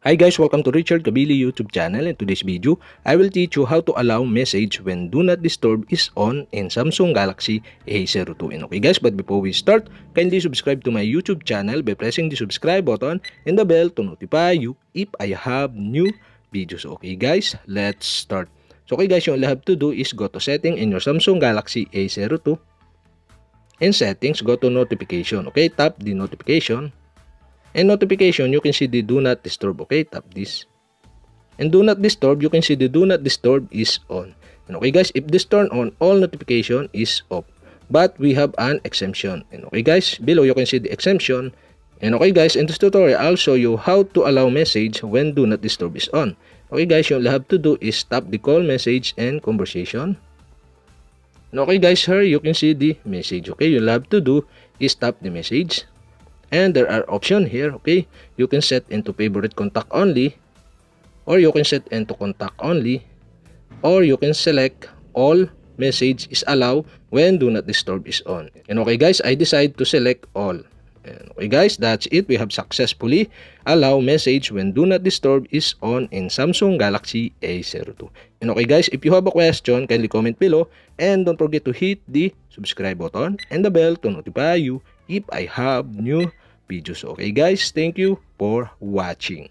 Hi guys, welcome to Richard Cabile YouTube channel. In today's video, I will teach you how to allow message when Do Not Disturb is on in Samsung Galaxy A02. And okay guys, but before we start, kindly subscribe to my YouTube channel by pressing the subscribe button and the bell to notify you if I have new videos. Okay guys, let's start. So okay guys, all you have to do is go to setting in your Samsung Galaxy A02. In settings, go to notification. Okay, tap the notification. And notification, you can see the do not disturb. Okay, tap this. And do not disturb, you can see the do not disturb is on. And okay guys, if this turn on, all notification is off. But we have an exemption. And okay guys, below you can see the exemption. And okay guys, in this tutorial, I'll show you how to allow message when do not disturb is on. Okay guys, you all have to do is tap the call message and conversation. And okay guys, here you can see the message. Okay, you'll have to do is tap the message. And there are options here, okay? You can set into favorite contact only, or you can set into contact only, or you can select all message is allowed when do not disturb is on. And okay guys, I decide to select all. And okay guys, that's it. We have successfully allow message when do not disturb is on in Samsung Galaxy A02. And okay guys, if you have a question, kindly comment below. And don't forget to hit the subscribe button and the bell to notify you if I have new videos. Okay guys, thank you for watching.